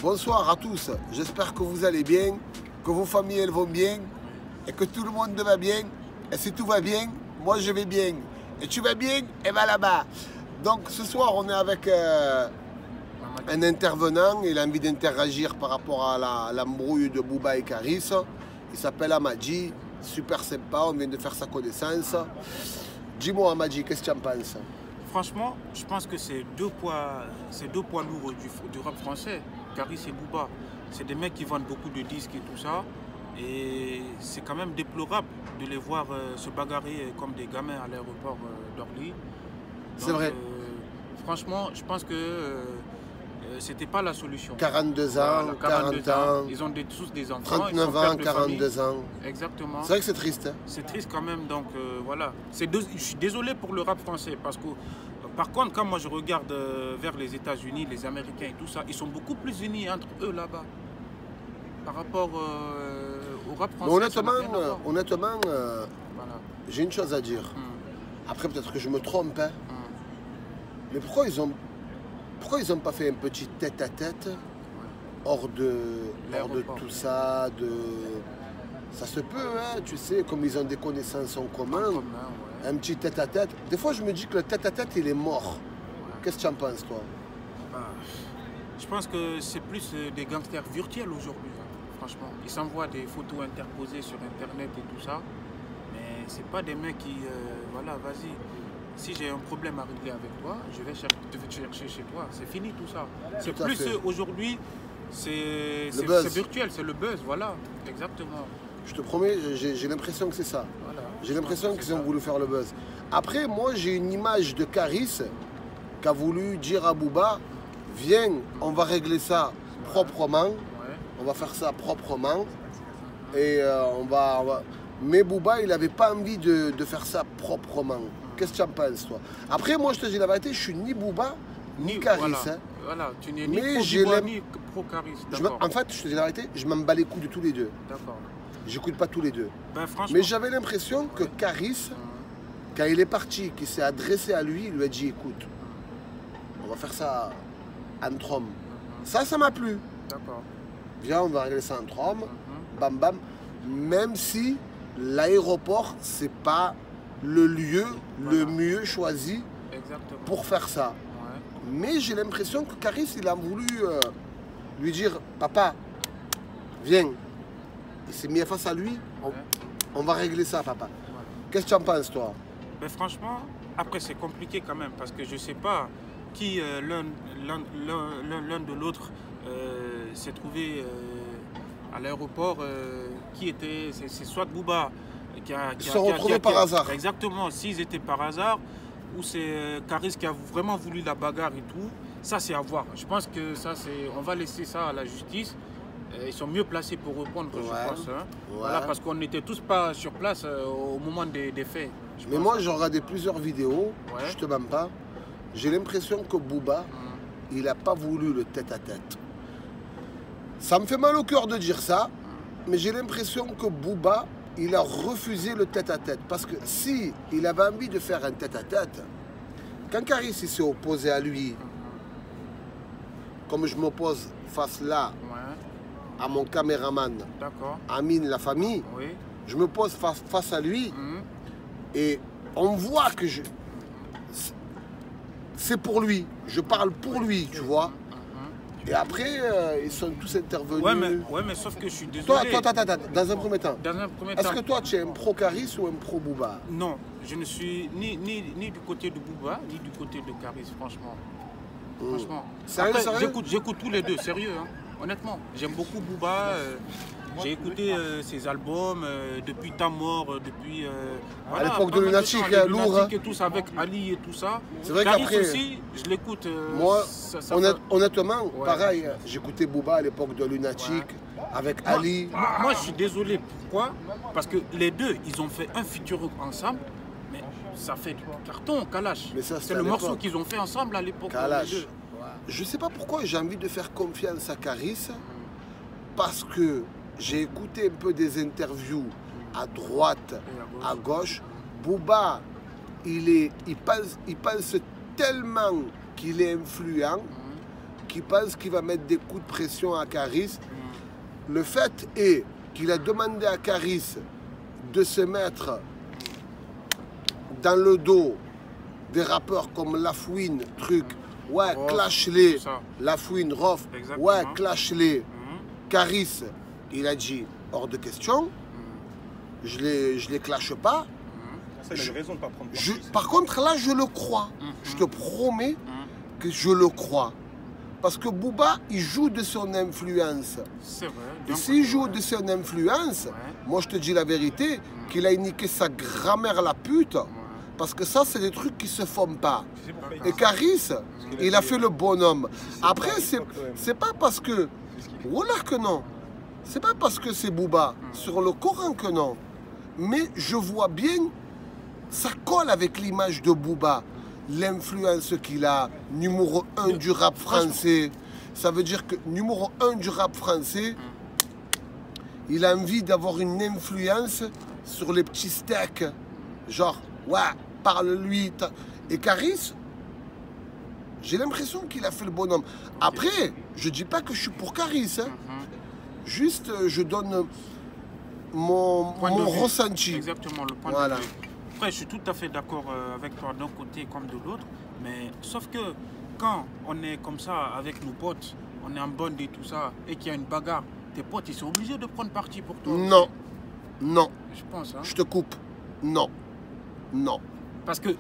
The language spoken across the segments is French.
Bonsoir à tous, j'espère que vous allez bien, que vos familles elles vont bien et que tout le monde va bien. Et si tout va bien, moi je vais bien. Et tu vas bien, et va là-bas. Donc ce soir on est avec un intervenant, il a envie d'interagir par rapport à l'embrouille de Booba et Karis. Il s'appelle Amadji, super sympa, on vient de faire sa connaissance. Dis-moi Amadji, qu'est-ce que tu en penses? Franchement, je pense que c'est deux poids lourds du rap français, Karis et Booba. C'est des mecs qui vendent beaucoup de disques et tout ça. Et c'est quand même déplorable de les voir se bagarrer comme des gamins à l'aéroport d'Orly. C'est vrai. Franchement, je pense que c'était pas la solution. 42 ans, voilà, 40 ans. Ils ont tous des enfants. 39 ans, 42 ans. Exactement. C'est vrai que c'est triste. Hein. C'est triste quand même, donc voilà. Je suis désolé pour le rap français parce que, par contre, quand moi je regarde vers les États-Unis, les Américains et tout ça, ils sont beaucoup plus unis entre eux là-bas. Par rapport au rap français. Mais honnêtement, voilà. j'ai une chose à dire. Après, peut-être que je me trompe. Hein. Mais pourquoi ils ont pas fait un petit tête-à-tête hors de tout ça, ça se peut, hein, tu sais, comme ils ont des connaissances en commun, ouais. Un petit tête-à-tête. Des fois, je me dis que le tête-à-tête, il est mort. Ouais. Qu'est-ce que tu en penses, toi? Je pense que c'est plus des gangsters virtuels aujourd'hui, hein, franchement. Ils s'envoient des photos interposées sur Internet et tout ça, mais c'est pas des mecs qui, voilà, vas-y. Si j'ai un problème à régler avec toi, je vais te chercher chez toi. C'est fini tout ça. C'est plus aujourd'hui, c'est virtuel, c'est le buzz, voilà, exactement. Je te promets, j'ai l'impression que c'est ça. Voilà, j'ai l'impression qu'ils ont voulu faire le buzz. Après, moi, j'ai une image de Karis qui a voulu dire à Booba, viens, on va régler ça proprement. Ouais. On va faire ça proprement. Et on va... Mais Booba, il n'avait pas envie de faire ça proprement. Qu'est-ce que tu en penses, toi? Après, moi, je te dis la vérité, je suis ni Booba, ni Karis. Voilà, hein. voilà. Tu n'es ni pro-Booba, ni pro-Karis. En fait, je te dis la vérité, je m'en bats les coups de tous les deux. D'accord. J'écoute pas tous les deux. Ben, mais j'avais l'impression que Karis, quand il est parti, qu'il s'est adressé à lui, il lui a dit, écoute, on va faire ça entre hommes. Ça m'a plu. D'accord. Viens, on va régler ça entre hommes. Bam, bam. Même si l'aéroport, c'est pas le lieu le mieux choisi pour faire ça. Ouais. Mais j'ai l'impression que Karis, il a voulu lui dire, papa, viens. Il s'est mis face à lui, on va régler ça, papa. Ouais. Qu'est-ce que tu en penses, toi? Ben, franchement, après c'est compliqué quand même, parce que je sais pas qui l'un de l'autre s'est trouvé à l'aéroport, qui était, c'est soit Booba, ils se sont retrouvés par hasard. Exactement, s'ils étaient par hasard, ou c'est Karis qui a vraiment voulu la bagarre et tout, ça c'est à voir. Je pense que ça c'est, on va laisser ça à la justice. Ils sont mieux placés pour répondre, je pense. Hein. Ouais. Voilà, parce qu'on n'était tous pas sur place au moment des faits. Mais moi, j'ai regardé plusieurs vidéos, je te mens pas. J'ai l'impression que Booba, il n'a pas voulu le tête-à-tête. Ça me fait mal au cœur de dire ça, mais j'ai l'impression que Booba, il a refusé le tête-à-tête. Parce que si il avait envie de faire un tête-à-tête, quand Karis s'est opposé à lui, comme je m'oppose face là, à mon caméraman, Amine la famille, je me pose face à lui et on voit que c'est pour lui, je parle pour lui, tu vois. Et après, ils sont tous intervenus. Ouais, mais sauf que je suis désolé. Toi, dans un premier temps. Est-ce que toi, tu es un pro-Karis ou un pro-Booba? Non, je ne suis ni du côté de Booba, ni du côté de Karis, franchement. Franchement. J'écoute tous les deux, sérieux. Hein. Honnêtement, j'aime beaucoup Booba. J'ai écouté ses albums depuis Ta Mort, depuis... à l'époque de Lunatic, lourd. Et tout ça, avec Ali et tout ça. C'est vrai qu'après aussi, je l'écoute. Moi, honnêtement, pareil, j'écoutais Booba à l'époque de Lunatic, avec Ali. Moi, je suis désolé. Pourquoi? Parce que les deux, ils ont fait un featuring ensemble. Mais ça fait du carton, Kalash. C'est le morceau qu'ils ont fait ensemble à l'époque. Je sais pas pourquoi j'ai envie de faire confiance à Karis, parce que j'ai écouté un peu des interviews à droite, à gauche. Booba, il pense tellement qu'il est influent qui pense qu'il va mettre des coups de pression à Caris. Le fait est qu'il a demandé à Caris de se mettre dans le dos des rappeurs comme Lafouine, truc, ouais, Rof, clash-les, tout ça. Lafouine, Rof, Exactement. ouais, clash-les. Caris, il a dit hors de question, je les clash pas. Ça, il a eu raison de ne pas prendre Je- parti, ça. par contre, là, je le crois. Je te promets que je le crois. Parce que Booba, il joue de son influence. C'est vrai. Et Donc, s'il joue de son influence, Ouais. moi je te dis la vérité, qu'il a niqué sa grammaire la pute. Parce que ça, c'est des trucs qui se font pas. Tu sais pourquoi Et Caris, il a fait le bonhomme. Après, pas c'est quand même. c'est pas parce que. Voilà que non. C'est pas parce que c'est Booba. Sur le Coran que non. Mais je vois bien, ça colle avec l'image de Booba. L'influence qu'il a, numéro 1 du rap français. Ça veut dire que numéro 1 du rap français, il a envie d'avoir une influence sur les petits steaks. Genre, ouais, parle-lui. Et Caris, j'ai l'impression qu'il a fait le bonhomme. Après, je dis pas que je suis pour Caris. Hein. Juste, je donne mon Point de vue. ressenti. Exactement, le point Voilà. de vue. Après, je suis tout à fait d'accord avec toi d'un côté comme de l'autre, mais sauf que quand on est comme ça avec nos potes, on est en bande et tout ça, et qu'il y a une bagarre, tes potes, ils sont obligés de prendre parti pour toi. Non, non, Je pense, hein. je te coupe. Non, non, Parce que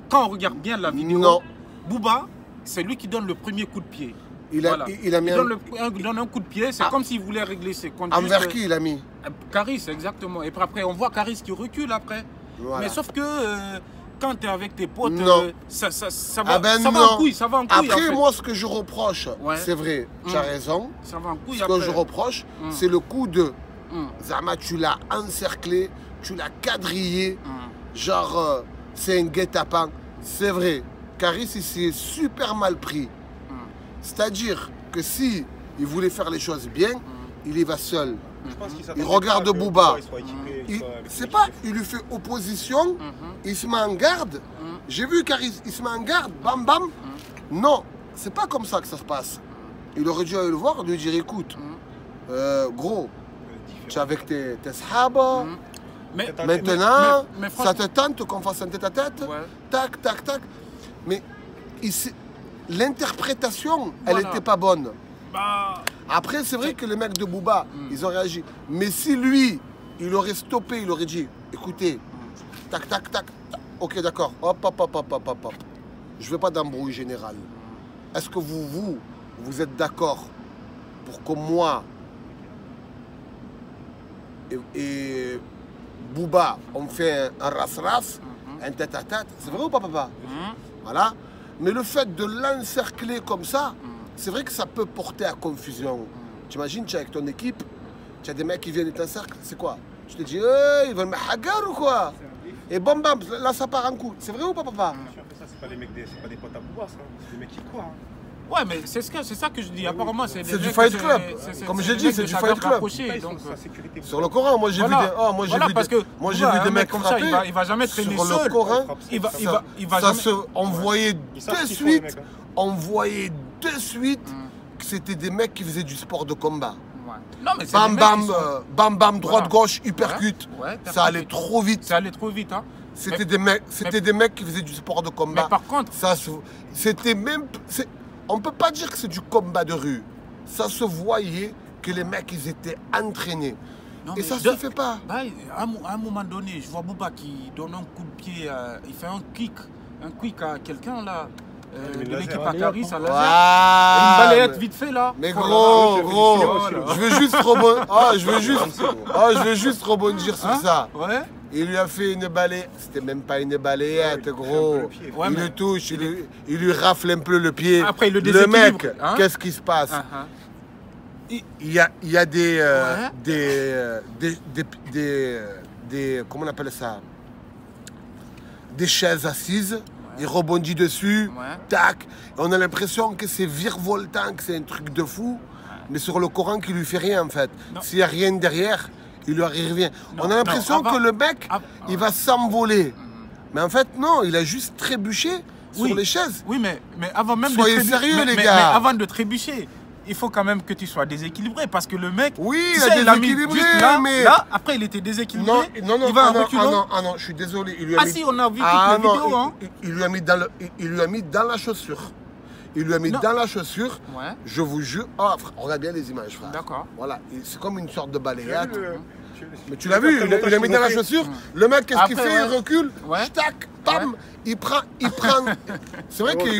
quand on regarde bien la vidéo, non. Booba, c'est lui qui donne le premier coup de pied. Il a, Voilà. il a mis donne un coup de pied, c'est Ah. comme s'il voulait régler ses comptes. envers juste, qui il a mis Caris, exactement. Et puis après, on voit Caris qui recule après. Voilà. Mais sauf que quand tu es avec tes potes, Non. ça Ah va, ben ça va non. en couille, ça va en couille. Après, en fait. moi, ce que je reproche, Ouais. c'est vrai, tu as raison. Ça va en couille Ce après. que je reproche, c'est le coup de Hum, Zama, tu l'as encerclé, tu l'as quadrillé, hum. genre c'est un guet-apens. C'est vrai, Caris il s'est super mal pris. C'est-à-dire que si il voulait faire les choses bien, il y va seul. Je pense qu'il Il s'attendait regarde pas que Booba. il soit équipé, Il- soit avec C'est une pas, équipe. il lui fait opposition, il se met en garde. J'ai vu Caris, il se met en garde, bam bam. Non, c'est pas comme ça que ça se passe. Il aurait dû aller le voir, lui dire écoute, gros, tu es avec tes sahaba, Mais, maintenant, mais ça te tente qu'on fasse un tête-à-tête, Ouais. tac, tac, tac. Mais l'interprétation, elle Voilà. n'était pas bonne. bah, Après, c'est vrai que les mecs de Booba, ils ont réagi. Mais si lui, il aurait stoppé, il aurait dit, écoutez, tac, tac, tac, tac. Ok, d'accord, hop, hop, hop, hop, hop, hop, hop. Je veux pas d'embrouille générale. Est-ce que vous êtes d'accord pour que moi et Booba, on fait un ras-ras, un tête-à-tête, c'est vrai ou pas, papa? Voilà. Mais le fait de l'encercler comme ça, c'est vrai que ça peut porter à confusion. Tu imagines, tu es avec ton équipe, tu as des mecs qui viennent et t'encerclent, c'est quoi? Tu te dis, hey, ils veulent me hagar ou quoi? Et bam bam, là ça part en coup. C'est vrai ou pas, papa? Ça, c'est pas des potes à Booba, ça. C'est des mecs qui courent. Hein. ouais, mais c'est ça que je dis. Apparemment, c'est des C'est du mecs Fight que Club. Comme j'ai des dit, mecs c'est de du sa Fight gamme Club. rapprochée, Ils sont donc, sa sécurité. Sur le Coran, moi j'ai vu des, Voilà, parce que moi j'ai Booba, vu des un mecs comme ça, frapper. il va jamais traîner Sur le seul. Coran, Il va ça jamais. se envoyait Ils savent de ce qu'ils font, les suite, mecs, hein. on voyait de suite que c'était des mecs qui faisaient du sport de combat. Ouais. Non, mais c'est Bam des mecs bam, qui sont- bam bam, droite Voilà. gauche, uppercut. Ouais, Ça allait trop vite. Ça allait trop vite, hein. C'était Mais- des mecs qui faisaient du sport de combat. Mais par contre, C'était même, on peut pas dire que c'est du combat de rue. Ça se voyait que les mecs ils étaient entraînés. non, Et mais ça de- se fait pas. bah, à un moment donné, je vois Booba qui donne un coup de pied, il fait un kick à quelqu'un là, mais de laser, l'équipe un à Caris à laser. Ah, Une balayette mais- vite fait là. Mais Oh là gros, là, gros, voilà. je veux juste rebondir. Je veux juste rebondir sur Hein? ça. Ouais. Il lui a fait une balayette. C'était même pas une balayette, gros. le pied. Ouais, il mais- le touche, il lui rafle un peu le pied. Après, il le mec, déséquilibre, hein? qu'est-ce qui se passe? Ah, ah. Il y a des, Ouais. des comment on appelle ça? Des chaises assises. Il rebondit dessus. Ouais. Tac. On a l'impression que c'est virevoltant, que c'est un truc de fou. Mais sur le Coran, qui lui fait rien en fait. Non. S'il n'y a rien derrière, il lui arrive rien. Non, On a l'impression non, avant- que le mec, avant- il va s'envoler. Mais en fait, non, il a juste trébuché. sur les chaises. Oui, mais avant même Soyez de sérieux, les mais gars. avant de trébucher, il faut quand même que tu sois déséquilibré parce que le mec, Oui, tu il sais, a mis déséquilibré, juste là, mais... là, après il était déséquilibré. Non, il va en ah reculant. non, je suis désolé. Il lui a Ah mis... si, on a vu Ah toutes les non, vidéos. Hein. il lui a mis il lui a mis dans la chaussure. Il lui a mis Non. dans la chaussure. Ouais. Je vous jure. Oh, frère, regarde bien les images, frère. D'accord. Voilà, c'est comme une sorte de Tu l'as balayette. vu, Mais tu l'as vu, il a mis dans la chaussure. Le mec, qu'est-ce qu'il Après, fait? ouais. Il recule. Ouais. Tac, pam. Ouais. Il prend. C'est vrai Ouais, qu'il y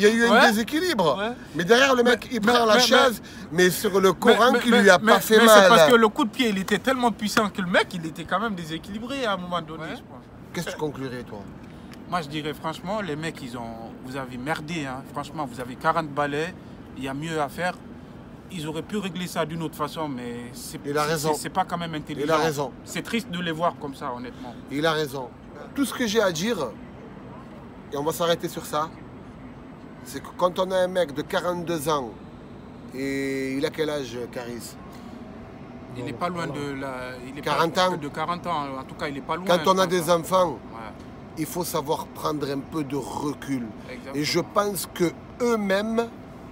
a eu un Ouais. déséquilibre. Ouais. Mais derrière, le mec, il prend la mais- chaise, mais sur le Coran qui lui a pas fait mais mal. c'est parce que le coup de pied, il était tellement puissant que le mec, il était quand même déséquilibré à un moment donné, je pense. Qu'est-ce que tu conclurais, toi? Moi, je dirais franchement, les mecs, vous avez merdé. Hein. Franchement, vous avez 40 balais, il y a mieux à faire. Ils auraient pu régler ça d'une autre façon, mais Il a raison. c'est pas quand même intelligent. Il a raison. C'est triste de les voir comme ça, honnêtement. Il a raison. Tout ce que j'ai à dire, et on va s'arrêter sur ça, c'est que quand on a un mec de 42 ans, et il a quel âge, Caris? Il n'est pas loin de la... Il est 40 pas, ans. De 40 ans, en tout cas, il n'est pas loin. Quand on a je des pense, hein. enfants, Ouais, il faut savoir prendre un peu de recul. exactement. Et je pense que eux-mêmes,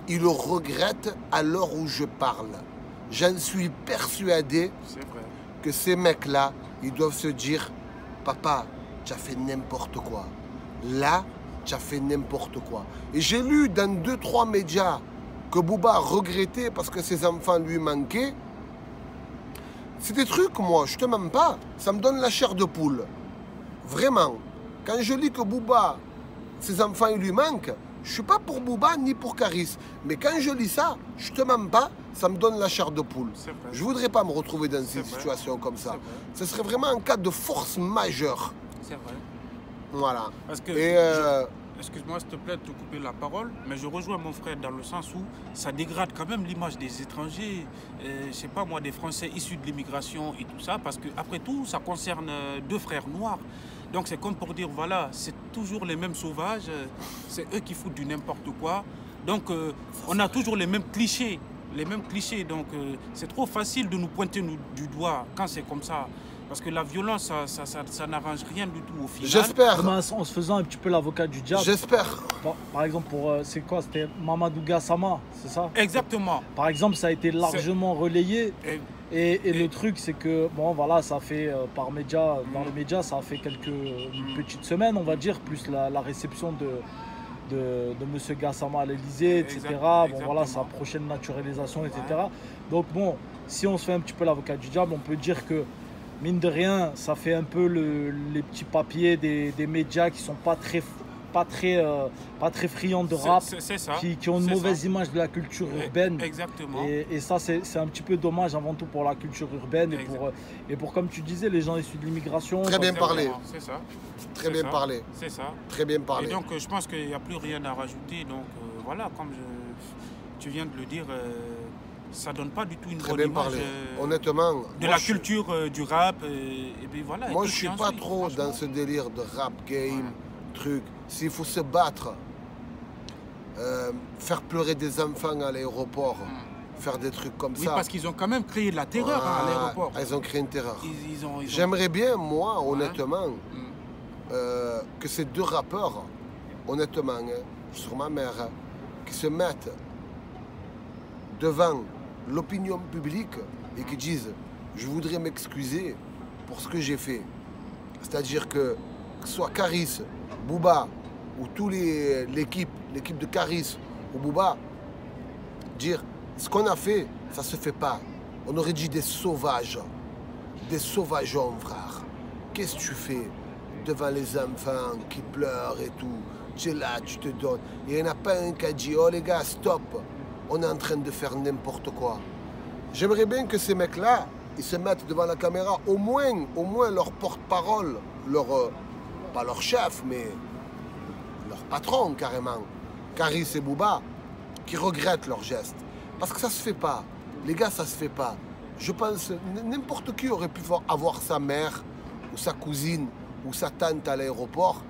ils le regrettent à l'heure où je parle. J'en suis persuadé C'est vrai. que ces mecs-là, ils doivent se dire, papa, tu as fait n'importe quoi. Là, tu as fait n'importe quoi. Et j'ai lu dans 2-3 médias que Booba regrettait parce que ses enfants lui manquaient. C'est des trucs, moi, je te mens pas, ça me donne la chair de poule. Vraiment. Quand je lis que Booba, ses enfants, ils lui manquent, je suis pas pour Booba ni pour Caris. Mais quand je lis ça, je te mens pas, ça me donne la chair de poule. C'est vrai. Je voudrais pas me retrouver dans C'est une vrai. situation comme ça. C'est vrai. Ce serait vraiment un cas de force majeure. C'est vrai. Voilà. Parce que, Et excuse-moi s'il te plaît de te couper la parole, mais je rejoins mon frère dans le sens où ça dégrade quand même l'image des étrangers, je sais pas moi, des Français issus de l'immigration et tout ça, parce que après tout, ça concerne deux frères noirs. Donc c'est comme pour dire, voilà, c'est toujours les mêmes sauvages, c'est eux qui foutent du n'importe quoi. Donc on a toujours les mêmes clichés. Donc c'est trop facile de nous pointer du doigt quand c'est comme ça. Parce que la violence, ça n'arrange rien du tout au final. j'espère, Mais en se faisant un petit peu l'avocat du diable. j'espère. Par exemple, c'est quoi? C'était Mamadou Gassama, c'est ça? Exactement. Par exemple, ça a été largement relayé. Et- Et le truc, c'est que, bon, voilà, ça fait dans les médias, ça a fait une petite semaine, on va dire, plus la réception de M. Gassama à l'Elysée, etc. Bon, voilà, sa prochaine naturalisation, etc. Donc, bon, si on se fait un petit peu l'avocat du diable, on peut dire que, mine de rien, ça fait un peu les petits papiers des médias qui sont pas très friands de rap, c'est ça. qui ont une C'est mauvaise ça. image de la culture urbaine. Exactement. Et ça, c'est un petit peu dommage avant tout pour la culture urbaine et pour, comme tu disais, les gens issus de l'immigration. Très bien parlé. C'est ça. Très C'est bien ça. parlé. C'est ça. Très bien Et parlé. donc, je pense qu'il n'y a plus rien à rajouter. Donc, voilà, comme tu viens de le dire, ça donne pas du tout une Très bonne bien image parlé. Honnêtement, de moi, la je- culture du rap. Et puis voilà. Moi, et je tout suis qui pas ensuite, trop franchement. dans ce délire de rap game, truc. S'il faut se battre, faire pleurer des enfants à l'aéroport, faire des trucs comme Oui, ça. parce qu'ils ont quand même créé de la terreur hein, à l'aéroport. Ils ont créé une terreur. Ils ont- J'aimerais bien, moi, honnêtement, Mm. que ces deux rappeurs, honnêtement, hein, sur ma mère, hein, qui se mettent devant l'opinion publique et qui disent « je voudrais m'excuser pour ce que j'ai fait ». C'est-à-dire que ce soit Caris, Booba ou toute l'équipe de Caris ou Booba, dire ce qu'on a fait, ça se fait pas. On aurait dit des sauvageons, frère. Qu'est-ce que tu fais devant les enfants qui pleurent et tout? Tu es là, tu te donnes. Il n'y en a pas un qui a dit oh les gars, stop, on est en train de faire n'importe quoi. J'aimerais bien que ces mecs-là, ils se mettent devant la caméra, au moins leur porte-parole, pas leur chef, mais leur patron carrément, Caris et Booba, qui regrettent leurs gestes. Parce que ça se fait pas. Les gars, ça se fait pas. Je pense n'importe qui aurait pu avoir sa mère ou sa cousine ou sa tante à l'aéroport.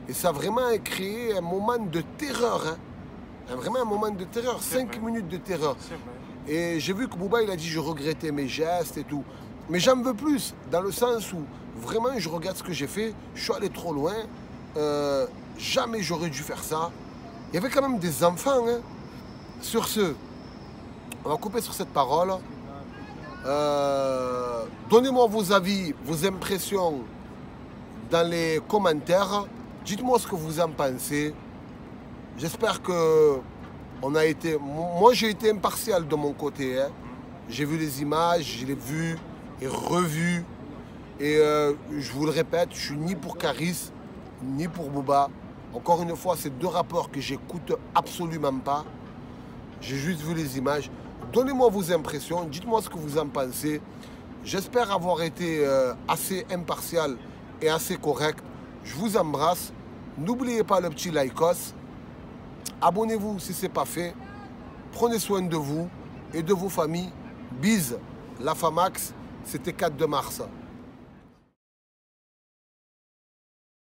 Et ça a vraiment créé un moment de terreur. Hein. Vraiment un moment de terreur, C'est 5 vrai. minutes de terreur. C'est vrai. Et j'ai vu que Booba, il a dit je regrettais mes gestes et tout. Mais j'en veux plus, dans le sens où vraiment je regarde ce que j'ai fait, je suis allé trop loin. jamais j'aurais dû faire ça. Il y avait quand même des enfants. Hein. Sur ce, on va couper sur cette parole. Donnez-moi vos avis, vos impressions dans les commentaires. Dites-moi ce que vous en pensez. J'espère que on a été... Moi, j'ai été impartial de mon côté. Hein. J'ai vu les images, je les ai vues et revues. Et je vous le répète, je suis ni pour Caris, ni pour Booba. Encore une fois, c'est deux rappeurs que j'écoute absolument pas. J'ai juste vu les images. Donnez-moi vos impressions, dites-moi ce que vous en pensez. J'espère avoir été assez impartial et assez correct. Je vous embrasse. N'oubliez pas le petit likos. Abonnez-vous si ce n'est pas fait. Prenez soin de vous et de vos familles. Bise, la Famax, c'était 4 mars.